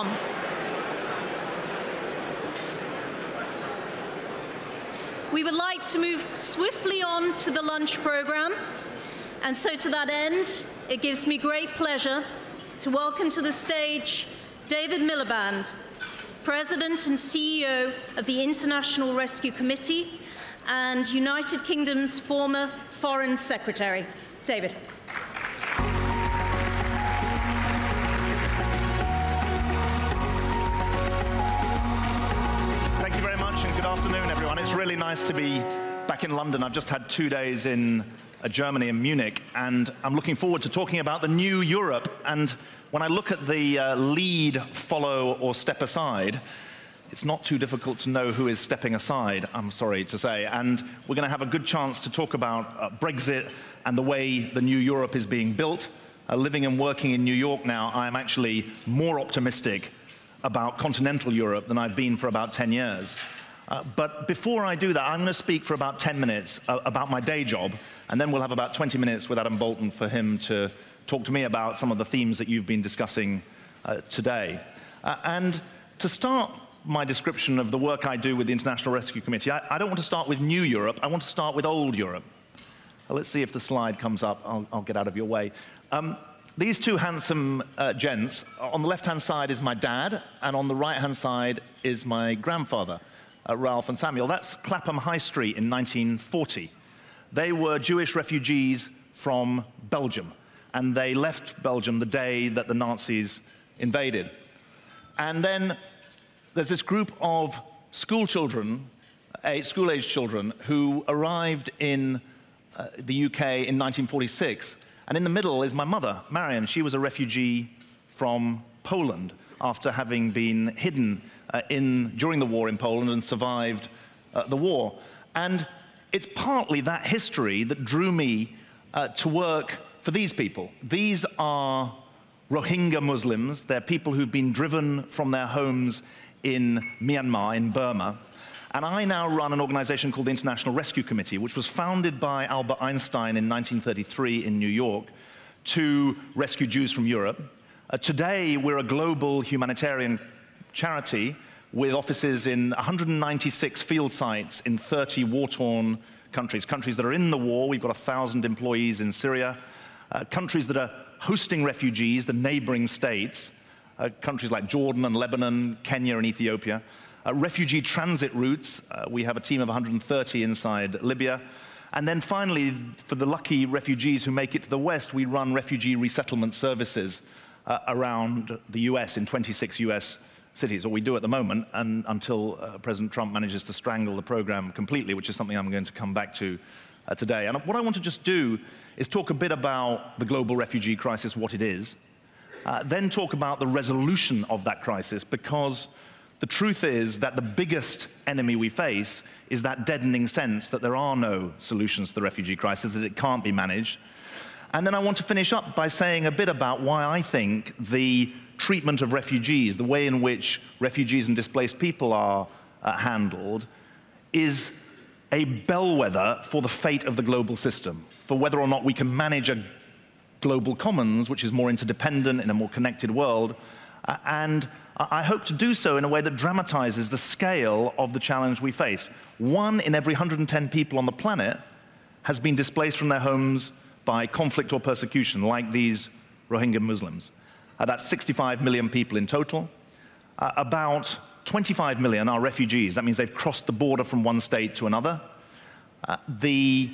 on. We would like to move swiftly on to the lunch program, and so to that end, it gives me great pleasure to welcome to the stage David Miliband, President and CEO of the International Rescue Committee and United Kingdom's former Foreign Secretary. David. Thank you very much, and good afternoon, everyone. It's really nice to be back in London. I've just had 2 days in Germany and Munich, and I'm looking forward to talking about the new Europe. And when I look at the lead, follow, or step aside, it's not too difficult to know who is stepping aside, I'm sorry to say. And we're going to have a good chance to talk about Brexit and the way the new Europe is being built. Living and working in New York now, I'm actually more optimistic about continental Europe than I've been for about 10 years. But before I do that, I'm going to speak for about 10 minutes about my day job, and then we'll have about 20 minutes with Adam Bolton for him to talk to me about some of the themes that you've been discussing today. And to start my description of the work I do with the International Rescue Committee, I don't want to start with new Europe, I want to start with old Europe. Let's see if the slide comes up. I'll get out of your way. These two handsome gents, on the left-hand side is my dad, and on the right-hand side is my grandfather, Ralph and Samuel. That's Clapham High Street in 1940. They were Jewish refugees from Belgium, and they left Belgium the day that the Nazis invaded. And then there's this group of school children, school-aged children, who arrived in the UK in 1946. And in the middle is my mother, Marion. She was a refugee from Poland after having been hidden during the war in Poland and survived the war. And it's partly that history that drew me to work for these people. These are Rohingya Muslims. They're people who've been driven from their homes in Myanmar, in Burma. And I now run an organization called the International Rescue Committee, which was founded by Albert Einstein in 1933 in New York to rescue Jews from Europe. Today, we're a global humanitarian charity with offices in 196 field sites in 30 war-torn countries, countries that are in the war. We've got 1,000 employees in Syria, countries that are hosting refugees, the neighboring states, countries like Jordan and Lebanon, Kenya and Ethiopia. Refugee transit routes, we have a team of 130 inside Libya. And then finally, for the lucky refugees who make it to the West, we run refugee resettlement services around the US in 26 US cities, or we do at the moment, and until President Trump manages to strangle the program completely, which is something I'm going to come back to today. And what I want to just do is talk a bit about the global refugee crisis, what it is, then talk about the resolution of that crisis, because the truth is that the biggest enemy we face is that deadening sense that there are no solutions to the refugee crisis, that it can't be managed. And then I want to finish up by saying a bit about why I think the treatment of refugees, the way in which refugees and displaced people are handled, is a bellwether for the fate of the global system, for whether or not we can manage a global commons, which is more interdependent in a more connected world, and I hope to do so in a way that dramatizes the scale of the challenge we face. 1 in every 110 people on the planet has been displaced from their homes by conflict or persecution, like these Rohingya Muslims. That's 65 million people in total. About 25 million are refugees. That means they've crossed the border from one state to another. The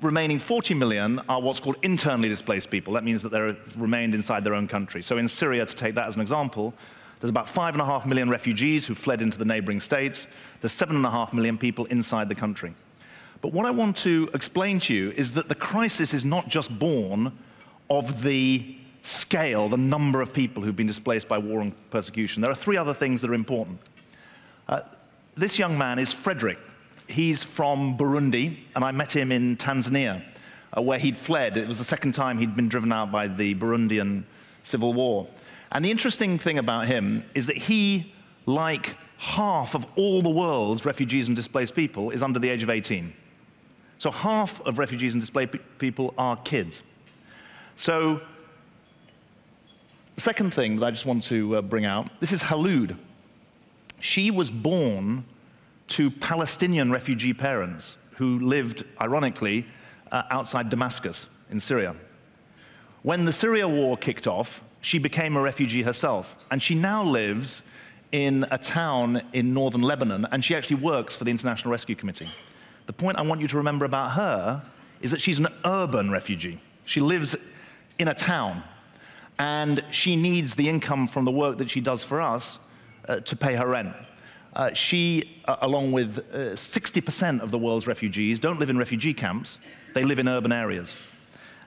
remaining 40 million are what's called internally displaced people. That means that they've remained inside their own country. So in Syria, to take that as an example, there's about 5.5 million refugees who fled into the neighboring states. There's 7.5 million people inside the country. But what I want to explain to you is that the crisis is not just born of the scale, the number of people who've been displaced by war and persecution. There are 3 other things that are important. This young man is Frederick. He's from Burundi, and I met him in Tanzania, where he'd fled. It was the second time he'd been driven out by the Burundian civil war. And the interesting thing about him is that he, like half of all the world's refugees and displaced people, is under the age of 18. So half of refugees and displaced people are kids. So Second thing that I just want to bring out, this is Khaloud. She was born to Palestinian refugee parents who lived, ironically, outside Damascus in Syria. When the Syria war kicked off, she became a refugee herself, and she now lives in a town in northern Lebanon, and she actually works for the International Rescue Committee. The point I want you to remember about her is that she's an urban refugee. She lives in a town, and she needs the income from the work that she does for us to pay her rent. She, along with 60% of the world's refugees, don't live in refugee camps. They live in urban areas.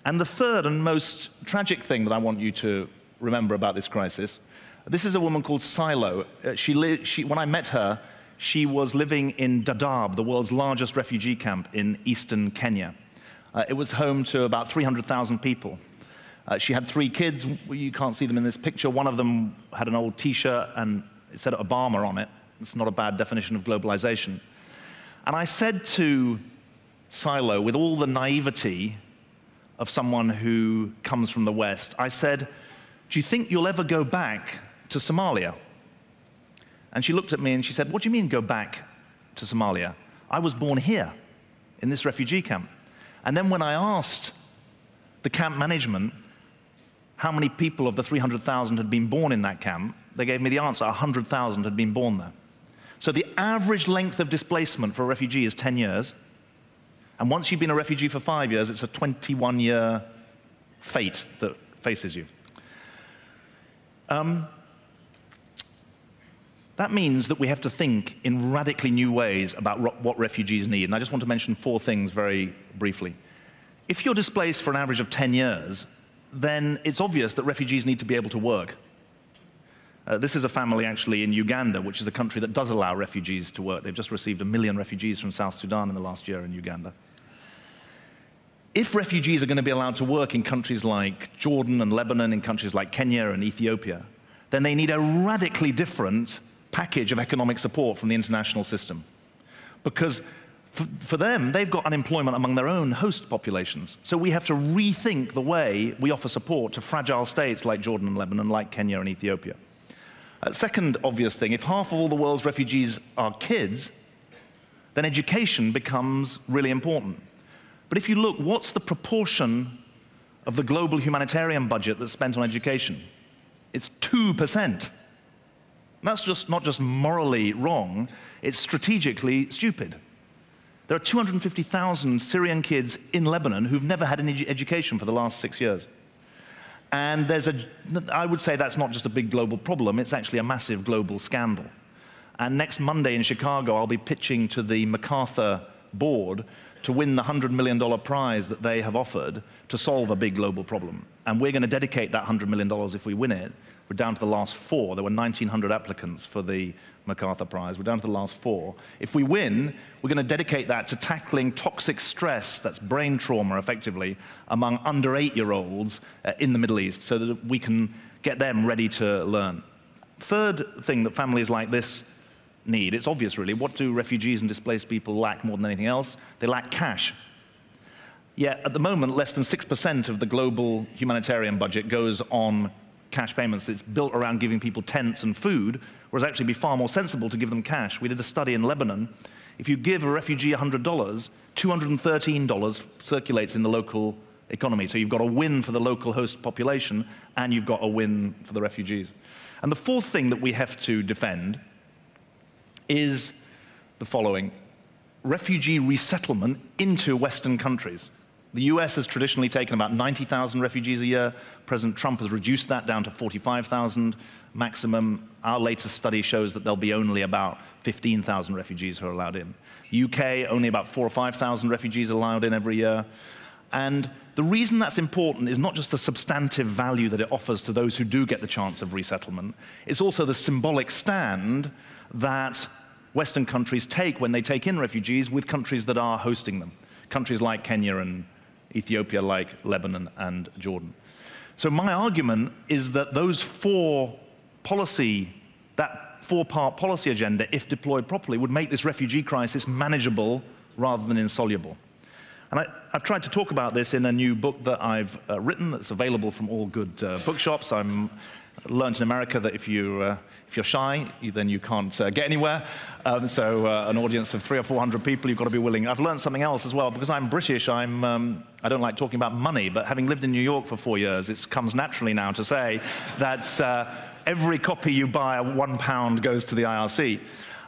And the third and most tragic thing that I want you to remember about this crisis, this is a woman called Silo. When I met her, she was living in Dadaab, the world's largest refugee camp in eastern Kenya. It was home to about 300,000 people. She had 3 kids. You can't see them in this picture. One of them had an old T-shirt and it said Obama on it. It's not a bad definition of globalization. And I said to Silo, with all the naivety of someone who comes from the West, I said, "Do you think you'll ever go back to Somalia?" And she looked at me and she said, "What do you mean go back to Somalia? I was born here, in this refugee camp." And then when I asked the camp management how many people of the 300,000 had been born in that camp, they gave me the answer: 100,000 had been born there. So the average length of displacement for a refugee is 10 years. And once you've been a refugee for 5 years, it's a 21-year fate that faces you. That means that we have to think in radically new ways about what refugees need. And I just want to mention 4 things very briefly. If you're displaced for an average of 10 years, then it's obvious that refugees need to be able to work. This is a family actually in Uganda, which is a country that does allow refugees to work. They've just received 1 million refugees from South Sudan in the last year in Uganda. If refugees are going to be allowed to work in countries like Jordan and Lebanon, in countries like Kenya and Ethiopia, then they need a radically different package of economic support from the international system. Because for them, they've got unemployment among their own host populations. So we have to rethink the way we offer support to fragile states like Jordan and Lebanon, like Kenya and Ethiopia. Second obvious thing, if half of all the world's refugees are kids, then education becomes really important. But if you look, what's the proportion of the global humanitarian budget that's spent on education? It's 2%. That's just not just morally wrong, it's strategically stupid. There are 250,000 Syrian kids in Lebanon who've never had any education for the last 6 years. And I would say that's not just a big global problem, it's actually a massive global scandal. And next Monday in Chicago, I'll be pitching to the MacArthur board to win the $100 million prize that they have offered to solve a big global problem. And we're going to dedicate that $100 million if we win it. We're down to the last 4. There were 1,900 applicants for the MacArthur Prize. We're down to the last 4. If we win, we're going to dedicate that to tackling toxic stress, that's brain trauma effectively, among under 8-year-olds in the Middle East so that we can get them ready to learn. Third thing that families like this need, it's obvious really, what do refugees and displaced people lack more than anything else? They lack cash. Yet at the moment, less than 6% of the global humanitarian budget goes on cash payments. It's built around giving people tents and food, whereas actually it'd be far more sensible to give them cash. We did a study in Lebanon. If you give a refugee $100, $213 circulates in the local economy. So you've got a win for the local host population, and you've got a win for the refugees. And the fourth thing that we have to defend is the following: refugee resettlement into Western countries. The US has traditionally taken about 90,000 refugees a year. President Trump has reduced that down to 45,000 maximum. Our latest study shows that there'll be only about 15,000 refugees who are allowed in. UK, only about 4,000 or 5,000 refugees allowed in every year. And the reason that's important is not just the substantive value that it offers to those who do get the chance of resettlement, it's also the symbolic stand that Western countries take when they take in refugees with countries that are hosting them, countries like Kenya and Ethiopia, like Lebanon and Jordan. So my argument is that those that 4-part policy agenda, if deployed properly, would make this refugee crisis manageable rather than insoluble. And I've tried to talk about this in a new book that I've written that's available from all good bookshops. I'm learned in America that if you're shy, then you can't get anywhere. So an audience of 300 or 400 people, you've got to be willing. I've learned something else as well. Because I'm British, I don't like talking about money, but having lived in New York for 4 years, it comes naturally now to say that every copy you buy, £1 goes to the IRC.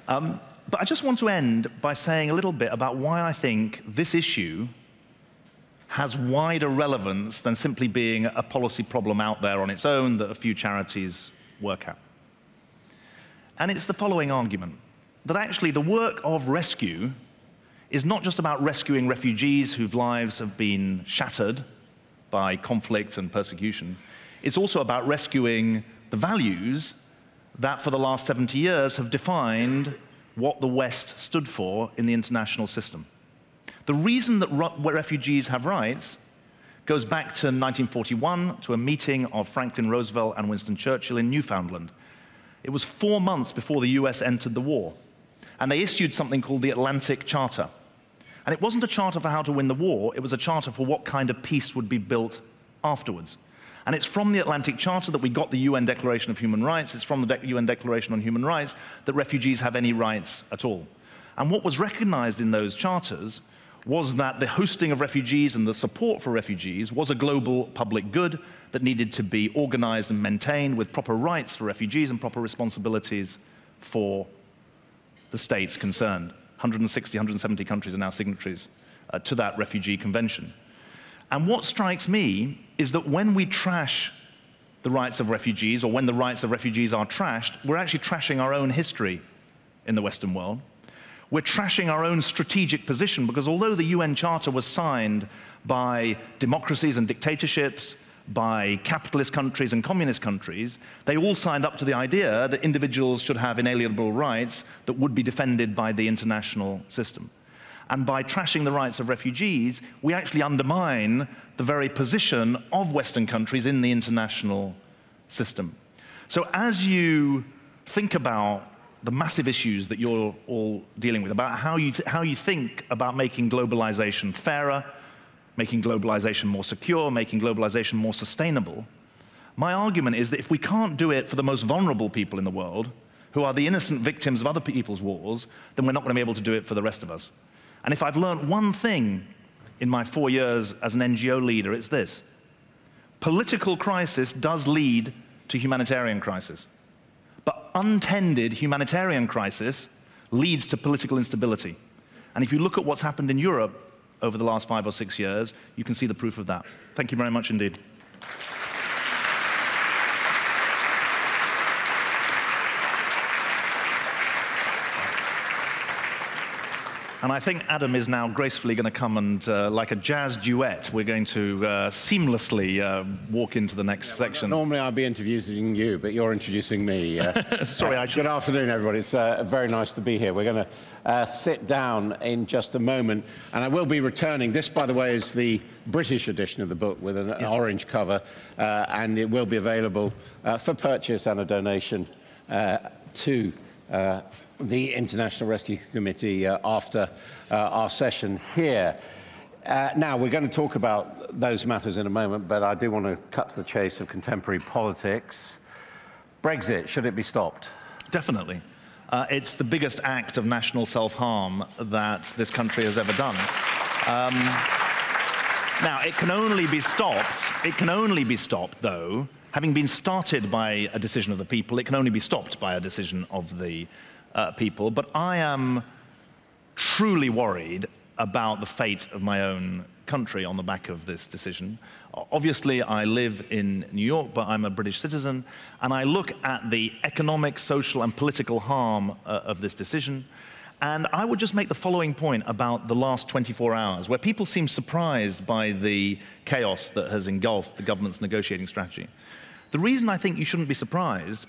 But I just want to end by saying a little bit about why I think this issue has wider relevance than simply being a policy problem out there on its own that a few charities work at. And it's the following argument, that actually the work of rescue is not just about rescuing refugees whose lives have been shattered by conflict and persecution. It's also about rescuing the values that for the last 70 years have defined what the West stood for in the international system. The reason that refugees have rights goes back to 1941, to a meeting of Franklin Roosevelt and Winston Churchill in Newfoundland. It was 4 months before the US entered the war. And they issued something called the Atlantic Charter. And it wasn't a charter for how to win the war, it was a charter for what kind of peace would be built afterwards. And it's from the Atlantic Charter that we got the UN Declaration of Human Rights. It's from the UN Declaration on Human Rights that refugees have any rights at all. And what was recognized in those charters was that the hosting of refugees and the support for refugees was a global public good that needed to be organized and maintained with proper rights for refugees and proper responsibilities for the states concerned. 160, 170 countries are now signatories to that refugee convention. And what strikes me is that when we trash the rights of refugees, or when the rights of refugees are trashed, we're actually trashing our own history in the Western world. We're trashing our own strategic position, because although the UN Charter was signed by democracies and dictatorships, by capitalist countries and communist countries, they all signed up to the idea that individuals should have inalienable rights that would be defended by the international system. And by trashing the rights of refugees, we actually undermine the very position of Western countries in the international system. So as you think about the massive issues that you're all dealing with, about how you think about making globalization fairer, making globalization more secure, making globalization more sustainable, my argument is that if we can't do it for the most vulnerable people in the world, who are the innocent victims of other people's wars, then we're not going to be able to do it for the rest of us. And if I've learned one thing in my 4 years as an NGO leader, it's this: political crisis does lead to humanitarian crisis. But untended humanitarian crisis leads to political instability. And if you look at what's happened in Europe over the last 5 or 6 years, you can see the proof of that. Thank you very much indeed. And I think Adam is now gracefully going to come and, like a jazz duet, we're going to seamlessly walk into the next section. Normally I'd be introducing you, but you're introducing me. Sorry, Good afternoon, everybody. It's very nice to be here. We're going to sit down in just a moment, and I will be returning. This, by the way, is the British edition of the book with an orange cover, and it will be available for purchase and a donation to the International Rescue Committee after our session here. Now, we're going to talk about those matters in a moment, but I do want to cut to the chase of contemporary politics. Brexit, should it be stopped? Definitely. It's the biggest act of national self-harm that this country has ever done. Now, it can only be stopped, though, having been started by a decision of the people, it can only be stopped by a decision of the people. But I am truly worried about the fate of my own country on the back of this decision. Obviously, I live in New York, but I'm a British citizen, and I look at the economic, social, and political harm of this decision. And I would just make the following point about the last 24 hours, where people seem surprised by the chaos that has engulfed the government's negotiating strategy. The reason I think you shouldn't be surprised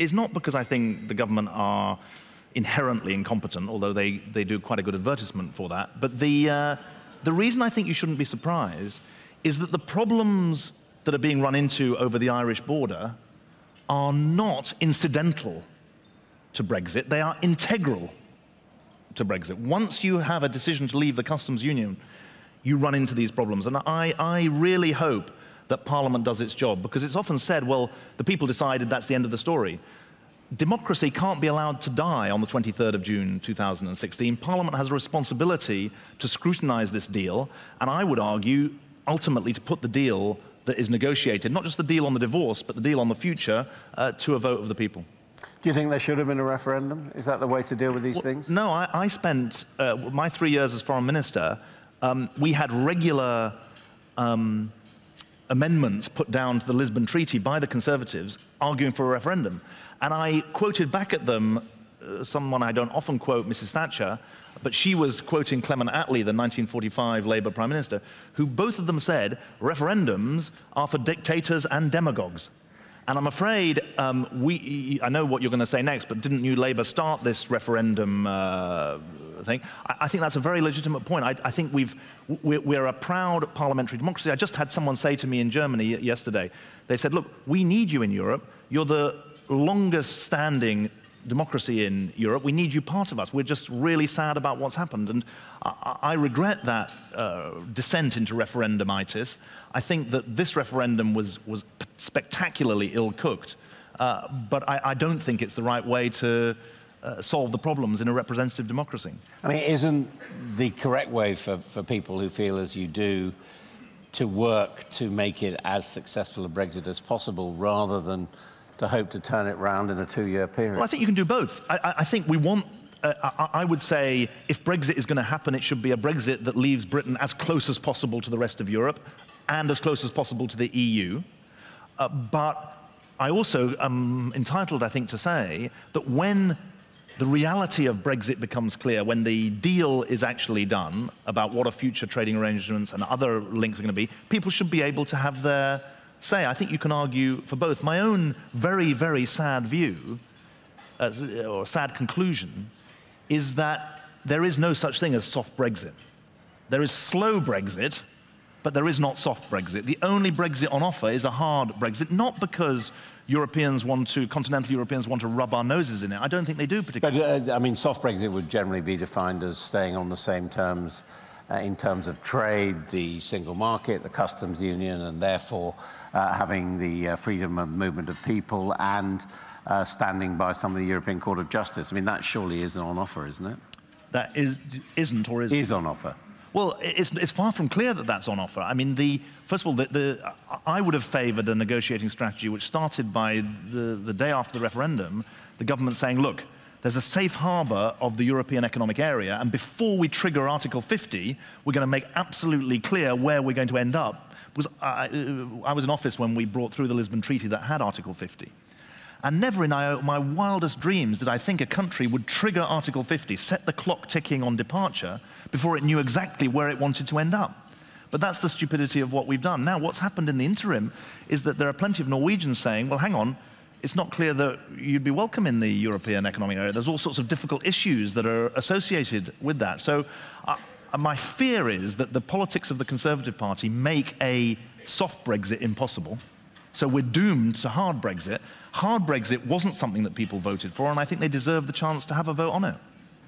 is not because I think the government are inherently incompetent, although they do quite a good advertisement for that. But the reason I think you shouldn't be surprised is that the problems that are being run into over the Irish border are not incidental to Brexit. They are integral to Brexit. Once you have a decision to leave the customs union, you run into these problems. And I really hope that Parliament does its job, because it's often said, well, the people decided, that's the end of the story. Democracy can't be allowed to die on the 23rd of June 2016. Parliament has a responsibility to scrutinise this deal, and I would argue, ultimately, to put the deal that is negotiated, not just the deal on the divorce, but the deal on the future, to a vote of the people. Do you think there should have been a referendum? Is that the way to deal with these things? No, I spent my 3 years as foreign minister, we had regular amendments put down to the Lisbon Treaty by the Conservatives arguing for a referendum. And I quoted back at them someone I don't often quote, Mrs. Thatcher, but she was quoting Clement Attlee, the 1945 Labour Prime Minister, who both of them said, referendums are for dictators and demagogues. And I'm afraid, I know what you're going to say next, but didn't New Labour start this referendum thing? I think that's a very legitimate point. I think we're a proud parliamentary democracy. I just had someone say to me in Germany yesterday, they said, look, we need you in Europe. You're the longest standing democracy in Europe. We need you part of us. We're just really sad about what's happened. And I regret that descent into referendumitis. I think that this referendum was spectacularly ill-cooked, but I don't think it's the right way to solve the problems in a representative democracy. I mean, isn't the correct way for people who feel as you do to work to make it as successful a Brexit as possible, rather than to hope to turn it round in a 2-year period? Well, I think you can do both. I think we want, I would say, if Brexit is going to happen, it should be a Brexit that leaves Britain as close as possible to the rest of Europe and as close as possible to the EU. But I also am entitled, I think, to say that when the reality of Brexit becomes clear, when the deal is actually done about what our future trading arrangements and other links are going to be, people should be able to have their say. I think you can argue for both. My own very, very sad view, or sad conclusion, is that there is no such thing as soft Brexit. There is slow Brexit, but there is not soft Brexit. The only Brexit on offer is a hard Brexit, not because continental Europeans want to rub our noses in it. I don't think they do particularly. But, I mean, soft Brexit would generally be defined as staying on the same terms in terms of trade, the single market, the customs union, and therefore having the freedom of movement of people and standing by some of the European Court of Justice. I mean, that surely is on offer, isn't it? That isn't, or is it? Is on offer. Well, it's far from clear that that's on offer. I mean, first of all, I would have favoured a negotiating strategy which started by the day after the referendum, the government saying, look, there's a safe harbour of the European Economic Area, and before we trigger Article 50, we're going to make absolutely clear where we're going to end up. Because I was in office when we brought through the Lisbon Treaty that had Article 50. And never in my wildest dreams did I think a country would trigger Article 50, set the clock ticking on departure, before it knew exactly where it wanted to end up. But that's the stupidity of what we've done. Now, what's happened in the interim is that there are plenty of Norwegians saying, well, hang on, it's not clear that you'd be welcome in the European Economic Area. There's all sorts of difficult issues that are associated with that. So my fear is that the politics of the Conservative Party make a soft Brexit impossible. So we're doomed to hard Brexit. Hard Brexit wasn't something that people voted for, and I think they deserve the chance to have a vote on it.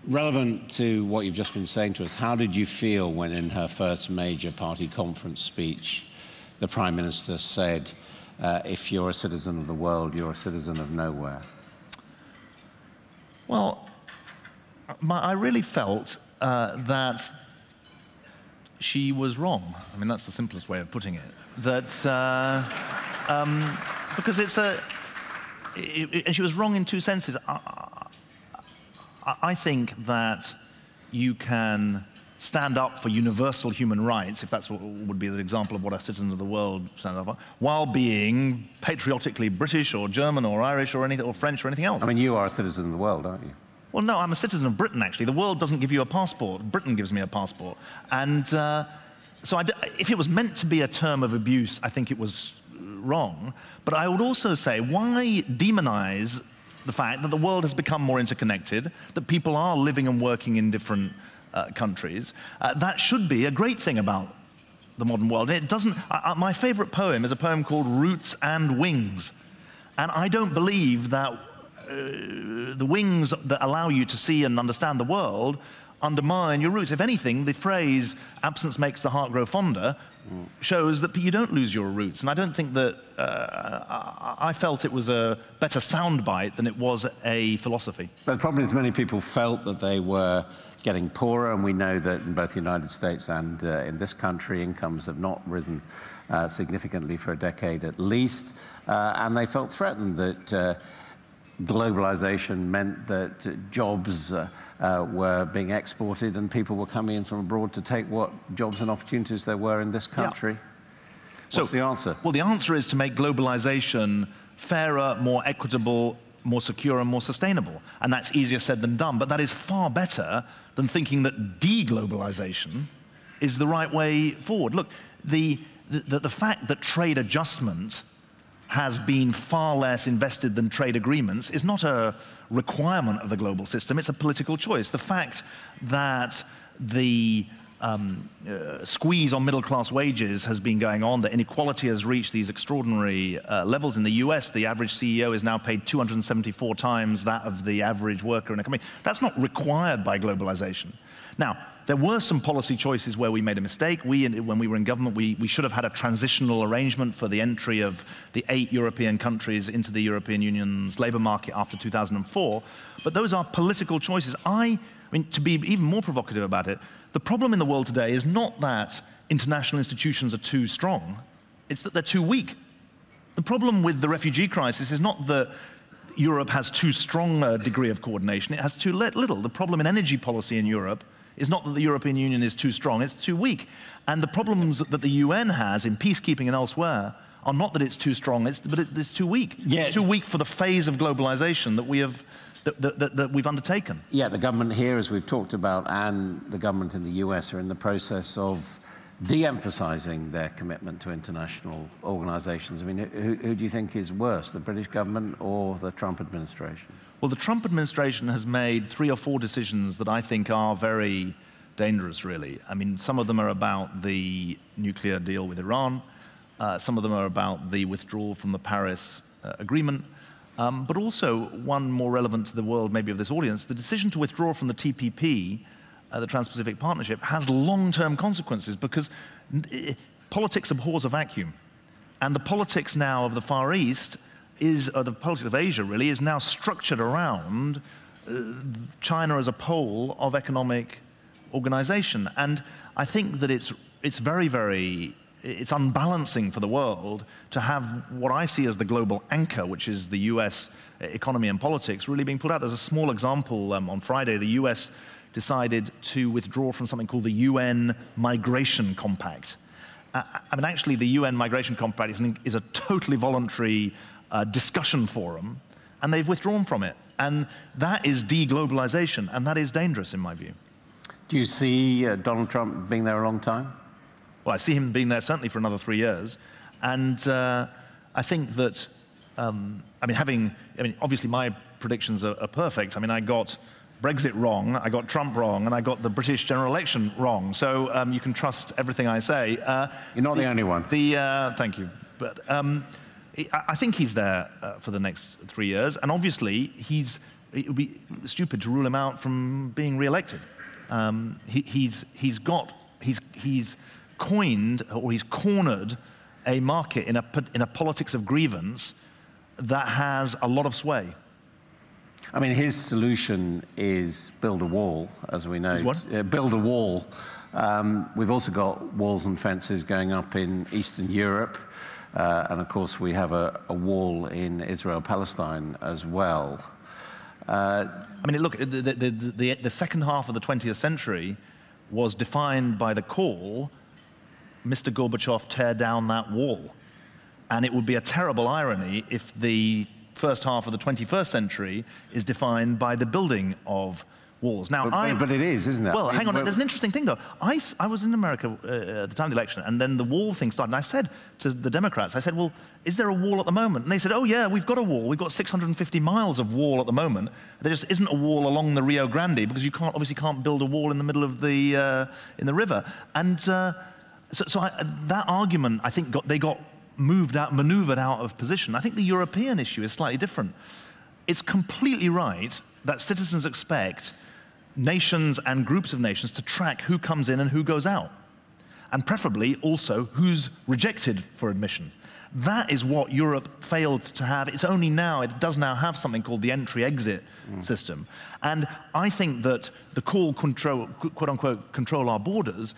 Relevant to what you've just been saying to us, how did you feel when in her first major party conference speech, the Prime Minister said, if you're a citizen of the world, you're a citizen of nowhere? Well, I really felt that she was wrong. I mean, that's the simplest way of putting it. That, because and she was wrong in two senses. I think that you can stand up for universal human rights, if that's what would be the example of what a citizen of the world stands up for, while being patriotically British or German or Irish or anything, or French or anything else. I mean, you are a citizen of the world, aren't you? Well, no, I'm a citizen of Britain, actually. The world doesn't give you a passport. Britain gives me a passport. And so if it was meant to be a term of abuse, I think it was wrong. But I would also say, why demonize the fact that the world has become more interconnected, that people are living and working in different countries? That should be a great thing about the modern world. It doesn't. My favorite poem is a poem called Roots and Wings. And I don't believe that the wings that allow you to see and understand the world undermine your roots. If anything, the phrase "absence makes the heart grow fonder" shows that you don't lose your roots. And I don't think that I felt it was a better soundbite than it was a philosophy. But the problem is many people felt that they were getting poorer, and we know that in both the United States and in this country, incomes have not risen significantly for a decade at least, and they felt threatened that globalization meant that jobs were being exported and people were coming in from abroad to take what jobs and opportunities there were in this country. Yeah. What's the answer? Well, the answer is to make globalization fairer, more equitable, more secure and more sustainable. And that's easier said than done, but that is far better than thinking that deglobalization is the right way forward. Look, the fact that trade adjustment has been far less invested than trade agreements is not a requirement of the global system, it's a political choice. The fact that the squeeze on middle-class wages has been going on, that inequality has reached these extraordinary levels. In the US, the average CEO is now paid 274 times that of the average worker in a company. That's not required by globalization. Now, there were some policy choices where we made a mistake. When we were in government, we should have had a transitional arrangement for the entry of the 8 European countries into the European Union's labour market after 2004. But those are political choices. I mean, to be even more provocative about it, the problem in the world today is not that international institutions are too strong, it's that they're too weak. The problem with the refugee crisis is not that Europe has too strong a degree of coordination, it has too little. The problem in energy policy in Europe is not that the European Union is too strong, it's too weak. And the problems that the UN has in peacekeeping and elsewhere are not that it's too strong, but it's too weak. Yeah. It's too weak for the phase of globalization that we have that we've undertaken. Yeah, the government here, as we've talked about, and the government in the US are in the process of de-emphasizing their commitment to international organizations. I mean, who do you think is worse, the British government or the Trump administration? Well, the Trump administration has made 3 or 4 decisions that I think are very dangerous, really. I mean, some of them are about the nuclear deal with Iran. Some of them are about the withdrawal from the Paris Agreement. But also, one more relevant to the world, maybe of this audience, the decision to withdraw from the TPP, the Trans-Pacific Partnership, has long-term consequences because politics abhors a vacuum. And the politics now of the Far East or the politics of Asia, really, is now structured around China as a pole of economic organization. And I think that it's very, very... it's unbalancing for the world to have what I see as the global anchor, which is the US economy and politics, really being pulled out. There's a small example. On Friday, the US decided to withdraw from something called the UN Migration Compact. I mean, actually, the UN Migration Compact is a totally voluntary discussion forum, and they've withdrawn from it. And that is deglobalization, and that is dangerous, in my view. Do you see Donald Trump being there a long time? Well, I see him being there certainly for another 3 years, and I think that, obviously my predictions are perfect. I mean, I got Brexit wrong, I got Trump wrong, and I got the British general election wrong. So you can trust everything I say. You're not the only one. Thank you. But I think he's there for the next 3 years, and obviously it would be stupid to rule him out from being re-elected. He's coined, or he's cornered, a market in a politics of grievance that has a lot of sway. I mean, his solution is build a wall, as we know. What? Build a wall. We've also got walls and fences going up in Eastern Europe. And of course, we have a wall in Israel-Palestine as well. I mean, look, the second half of the 20th century was defined by the call, Mr. Gorbachev, tear down that wall. And it would be a terrible irony if the first half of the 21st century is defined by the building of walls. Now, but it is, isn't it? Well, hang on, there's an interesting thing, though. I was in America at the time of the election, and then the wall thing started, and I said to the Democrats, I said, well, is there a wall at the moment? And they said, oh, yeah, we've got a wall. We've got 650 miles of wall at the moment. There just isn't a wall along the Rio Grande, because you obviously can't build a wall in the middle of the river. And that argument, I think, they got maneuvered out of position. I think the European issue is slightly different. It's completely right that citizens expect nations and groups of nations to track who comes in and who goes out, and preferably also who's rejected for admission. That is what Europe failed to have. It's only now, it does now have something called the entry-exit system. And I think that the call, quote-unquote, control our borders,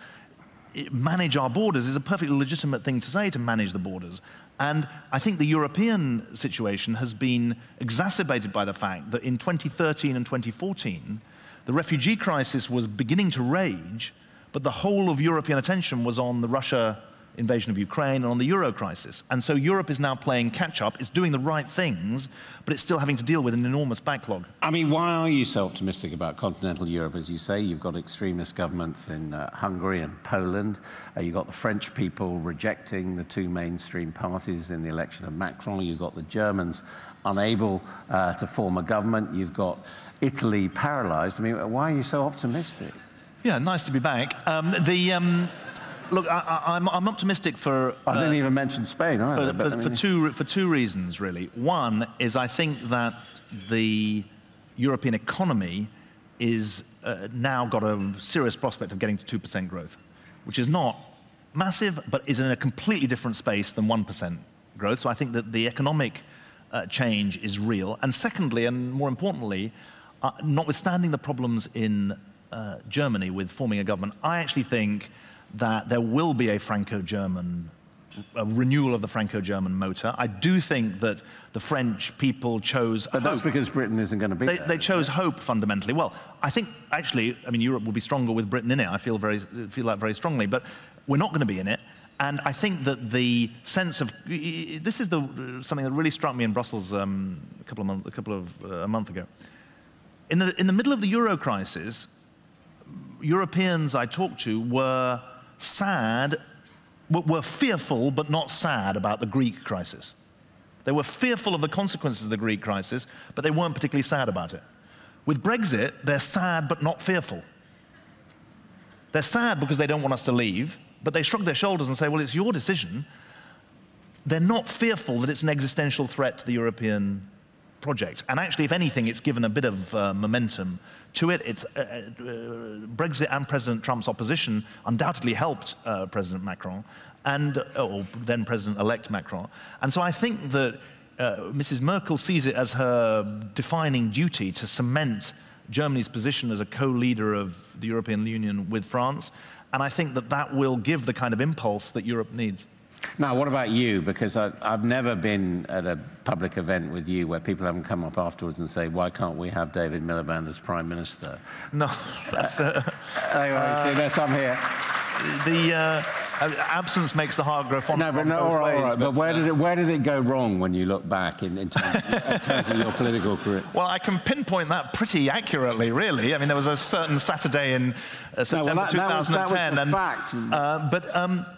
manage our borders, is a perfectly legitimate thing to say, to manage the borders. And I think the European situation has been exacerbated by the fact that in 2013 and 2014, the refugee crisis was beginning to rage, but the whole of European attention was on the Russia invasion of Ukraine and on the Euro crisis. And so Europe is now playing catch-up. It's doing the right things, but it's still having to deal with an enormous backlog. I mean, why are you so optimistic about continental Europe? As you say, you've got extremist governments in Hungary and Poland. You've got the French people rejecting the two mainstream parties in the election of Macron. You've got the Germans unable to form a government. You've got Italy paralyzed. I mean, why are you so optimistic? Yeah, nice to be back. Look, I'm optimistic for... I didn't even mention Spain either. For two reasons, really. One is I think that the European economy is now got a serious prospect of getting to 2% growth, which is not massive, but is in a completely different space than 1% growth. So I think that the economic change is real. And secondly, and more importantly, notwithstanding the problems in Germany with forming a government, I actually think that there will be a Franco-German, a renewal of the Franco-German motor. I do think that the French people chose But that's because Britain isn't going to be there. They chose hope, fundamentally. Well, I think, actually, I mean, Europe will be stronger with Britain in it. I feel that very strongly. But we're not going to be in it. And I think that the sense of... This is something that really struck me in Brussels a month ago. In the middle of the Euro crisis, Europeans I talked to were fearful but not sad about the Greek crisis. They were fearful of the consequences of the Greek crisis, but they weren't particularly sad about it. With Brexit, they're sad but not fearful. They're sad because they don't want us to leave, but they shrug their shoulders and say, well, it's your decision. They're not fearful that it's an existential threat to the European project. And actually, if anything, it's given a bit of momentum to it. Brexit and President Trump's opposition undoubtedly helped President Macron, or then President-elect Macron. And so I think that Mrs. Merkel sees it as her defining duty to cement Germany's position as a co-leader of the European Union with France. And I think that that will give the kind of impulse that Europe needs. Now, what about you? Because I've never been at a public event with you where people haven't come up afterwards and say, why can't we have David Miliband as Prime Minister? No, that's... anyway, see, there's some here. The absence makes the heart grow fonder. All right. But where did it go wrong when you look back in terms of your political career? Well, I can pinpoint that pretty accurately, really. I mean, there was a certain Saturday in September 2010. That was the fact.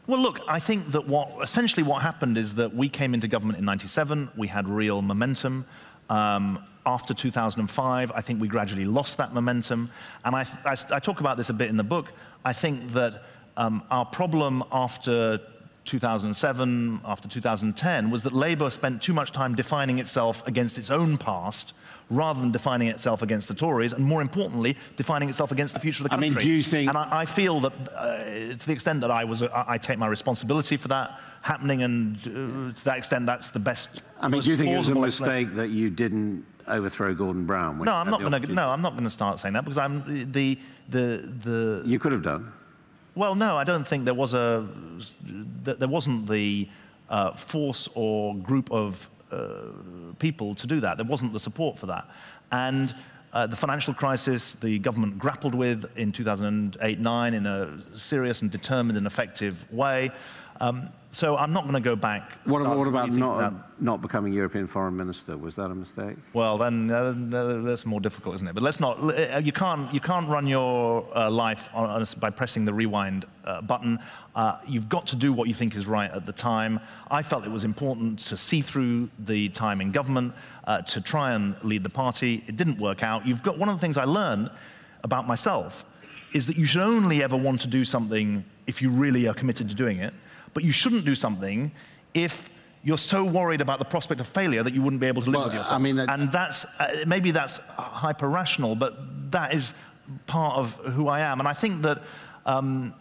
Well, look, I think that essentially what happened is that we came into government in '97. We had real momentum. After 2005, I think we gradually lost that momentum. And I talk about this a bit in the book. I think that our problem after 2007, after 2010, was that Labour spent too much time defining itself against its own past, rather than defining itself against the Tories, and more importantly, defining itself against the future of the country. I mean, do you think... And I feel that to the extent that I take my responsibility for that happening, and to that extent, that's the best... I mean, do you think it was a mistake that you didn't overthrow Gordon Brown? No, I'm not going to start saying that, because You could have done. Well, no, I don't think there wasn't the force or group of people to do that. There wasn't the support for that. And the financial crisis the government grappled with in 2008-9 in a serious and determined and effective way. So I'm not going to go back. What about not becoming European Foreign Minister? Was that a mistake? Well, then that's more difficult, isn't it? But let's not. You can't run your life by pressing the rewind button. You've got to do what you think is right at the time. I felt it was important to see through the time in government, to try and lead the party. It didn't work out. One of the things I learned about myself is that you should only ever want to do something if you really are committed to doing it. But you shouldn't do something if you're so worried about the prospect of failure that you wouldn't be able to live with yourself. I mean, and that's, maybe that's hyper-rational, but that is part of who I am. And I think that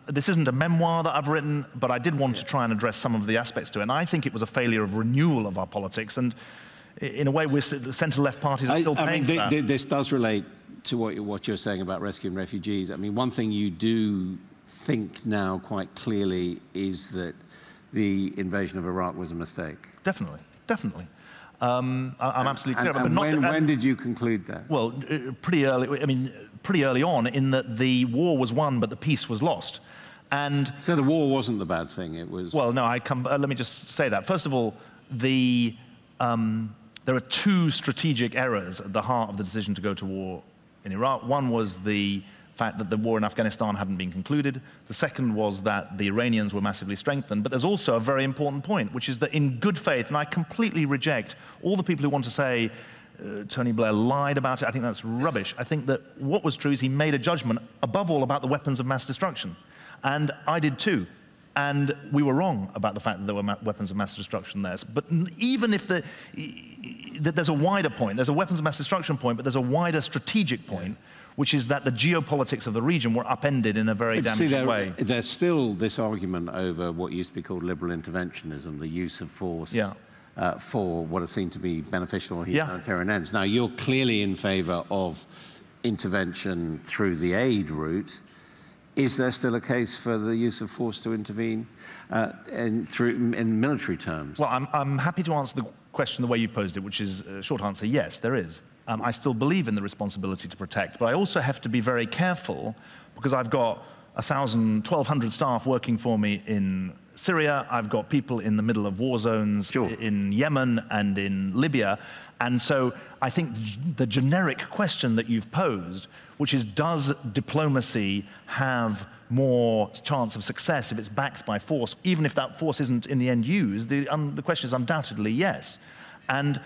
this isn't a memoir that I've written, but I did want to try and address some of the aspects to it. And I think it was a failure of renewal of our politics. And in a way, centre-left parties are still paying for that. This does relate to what you're saying about rescuing refugees. I mean, one thing you do think now quite clearly is that the invasion of Iraq was a mistake. Definitely, definitely. I'm absolutely clear. And when did you conclude that? Well, pretty early. I mean, pretty early on, in that the war was won, but the peace was lost. And so the war wasn't the bad thing. It was. Well, no. Let me just say that. First of all, there are two strategic errors at the heart of the decision to go to war in Iraq. One was the fact that the war in Afghanistan hadn't been concluded. The second was that the Iranians were massively strengthened. But there's also a very important point, which is that in good faith, and I completely reject all the people who want to say Tony Blair lied about it. I think that's rubbish. I think that what was true is he made a judgment, above all, about the weapons of mass destruction. And I did too. And we were wrong about the fact that there were weapons of mass destruction there. But even if there's a wider point, there's a weapons of mass destruction point, but there's a wider strategic point, which is that the geopolitics of the region were upended in a very damaging way. There's still this argument over what used to be called liberal interventionism, the use of force for what are seen to be beneficial humanitarian ends. Now, you're clearly in favour of intervention through the aid route. Is there still a case for the use of force to intervene in military terms? Well, I'm happy to answer the question the way you've posed it, which is a short answer, yes, there is. I still believe in the responsibility to protect, but I also have to be very careful because I've got 1,200 staff working for me in Syria. I've got people in the middle of war zones in Yemen and in Libya. And so I think the generic question that you've posed, which is, does diplomacy have more chance of success if it's backed by force, even if that force isn't in the end used? The question is undoubtedly yes. And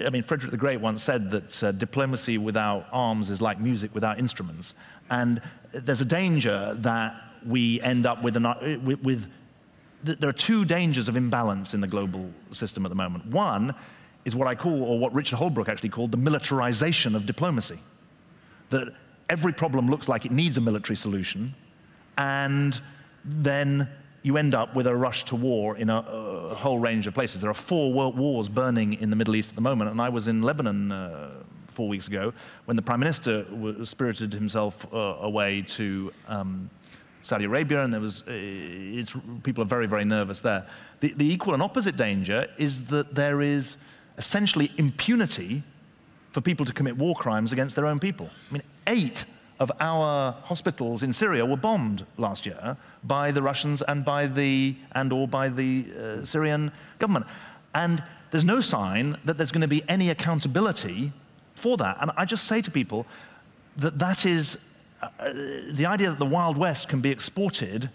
I mean, Frederick the Great once said that diplomacy without arms is like music without instruments. And there's a danger that we end up with there are two dangers of imbalance in the global system at the moment. One is what I call, or what Richard Holbrooke actually called, the militarization of diplomacy. That every problem looks like it needs a military solution, and then you end up with a rush to war in a whole range of places. There are 4 world wars burning in the Middle East at the moment, and I was in Lebanon 4 weeks ago when the Prime Minister spirited himself away to Saudi Arabia, and there was, people are very, very nervous there. The equal and opposite danger is that there is essentially impunity for people to commit war crimes against their own people. I mean, 8 of our hospitals in Syria were bombed last year by the Russians and by the Syrian government. And there's no sign that there's going to be any accountability for that. And I just say to people that that is the idea that the Wild West can be exported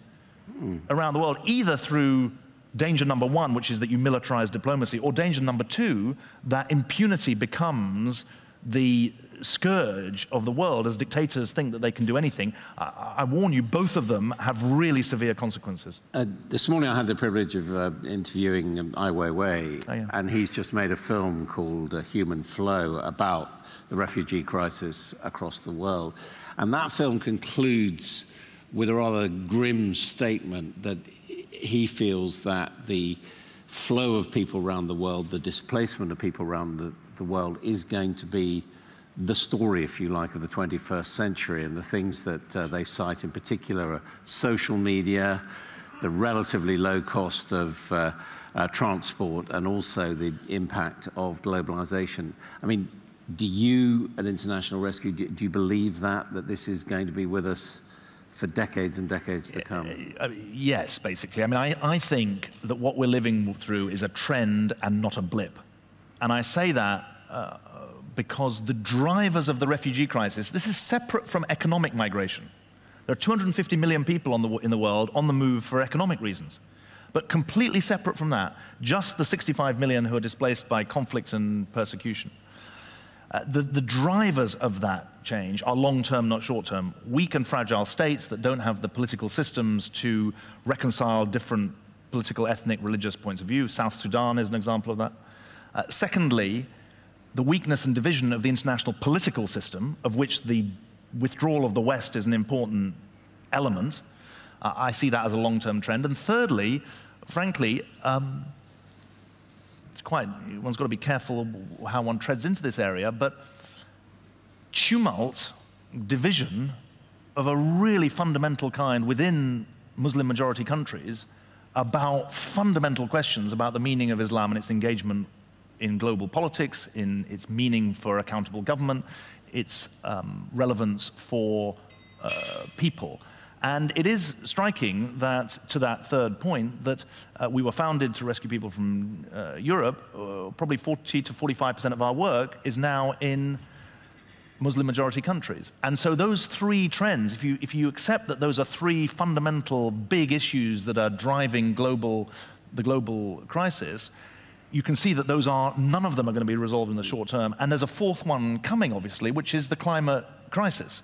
around the world, either through danger number 1, which is that you militarize diplomacy, or danger number 2, that impunity becomes the scourge of the world as dictators think that they can do anything. I warn you, both of them have really severe consequences. This morning I had the privilege of interviewing Ai Weiwei, and he's just made a film called Human Flow about the refugee crisis across the world. And that film concludes with a rather grim statement that he feels that the flow of people around the world, the displacement of people around the world is going to be the story, if you like, of the 21st century. And the things that they cite in particular are social media, the relatively low cost of transport, and also the impact of globalization. I mean, do you, at International Rescue, do you believe that this is going to be with us for decades and decades to come? Yes, basically. I mean, I think that what we're living through is a trend and not a blip. And I say that because the drivers of the refugee crisis, this is separate from economic migration. There are 250 million people in the world on the move for economic reasons. But completely separate from that, just the 65 million who are displaced by conflict and persecution. The drivers of that change are long-term, not short-term. Weak and fragile states that don't have the political systems to reconcile different political, ethnic, religious points of view. South Sudan is an example of that. Secondly, the weakness and division of the international political system, of which the withdrawal of the West is an important element. I see that as a long-term trend. And thirdly, frankly, one's got to be careful how one treads into this area, but tumult, division of a really fundamental kind within Muslim-majority countries about fundamental questions about the meaning of Islam and its engagement in global politics, in its meaning for accountable government, its relevance for people. And it is striking that, to that third point, that we were founded to rescue people from Europe. Probably 40 to 45% of our work is now in Muslim-majority countries. And so those three trends, if you accept that those are three fundamental big issues that are driving the global crisis, you can see that none of them are going to be resolved in the short term. And there's a fourth one coming, obviously, which is the climate crisis.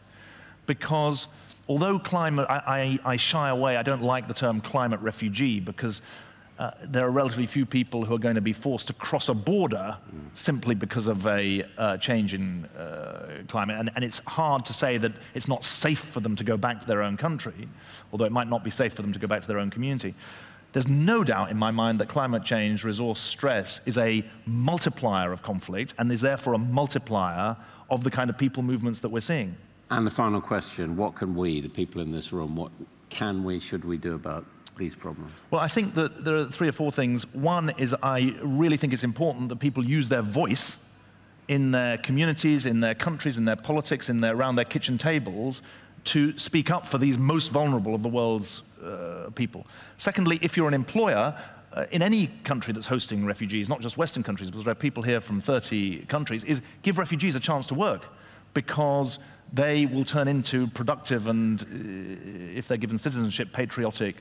Because although climate, I shy away, I don't like the term climate refugee, because there are relatively few people who are going to be forced to cross a border simply because of a change in climate. And it's hard to say that it's not safe for them to go back to their own country, although it might not be safe for them to go back to their own community. There's no doubt in my mind that climate change, resource stress, is a multiplier of conflict and is therefore a multiplier of the kind of people movements that we're seeing. And the final question, what can we, the people in this room, what can we, should we do about these problems? Well, I think that there are 3 or 4 things. One is I really think it's important that people use their voice in their communities, in their countries, in their politics, around their kitchen tables to speak up for these most vulnerable of the world's people. Secondly, if you're an employer, in any country that's hosting refugees, not just Western countries, but there are people here from 30 countries, is give refugees a chance to work, because they will turn into productive and, if they're given citizenship, patriotic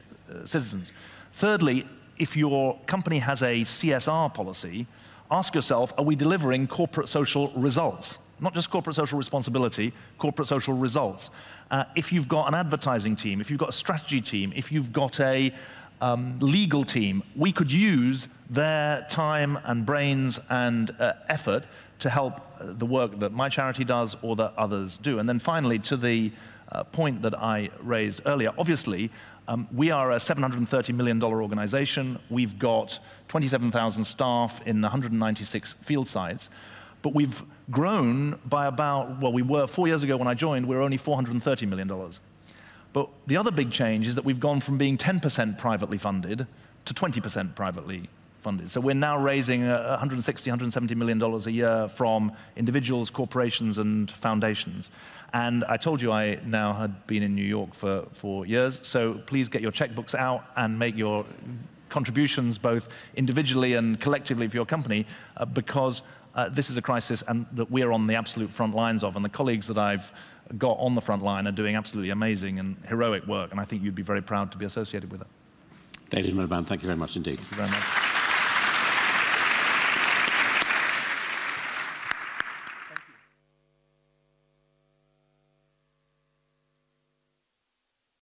citizens. Thirdly, if your company has a CSR policy, ask yourself, are we delivering corporate social results? Not just corporate social responsibility, corporate social results. If you've got an advertising team, if you've got a strategy team, if you've got a legal team, we could use their time and brains and effort to help the work that my charity does or that others do. And then finally, to the point that I raised earlier, obviously, we are a $730 million organization. We've got 27,000 staff in 196 field sites. But we've grown by about, well, we were 4 years ago when I joined, we were only $430 million. But the other big change is that we've gone from being 10% privately funded to 20% privately funded. So we're now raising $160, $170 million a year from individuals, corporations, and foundations. And I told you I now had been in New York for 4 years, so please get your checkbooks out and make your contributions both individually and collectively for your company, because this is a crisis and that we're on the absolute front lines of, and the colleagues that I've got on the front line are doing absolutely amazing and heroic work, and I think you'd be very proud to be associated with it. David Miliband, thank you very much indeed. Thank you very much.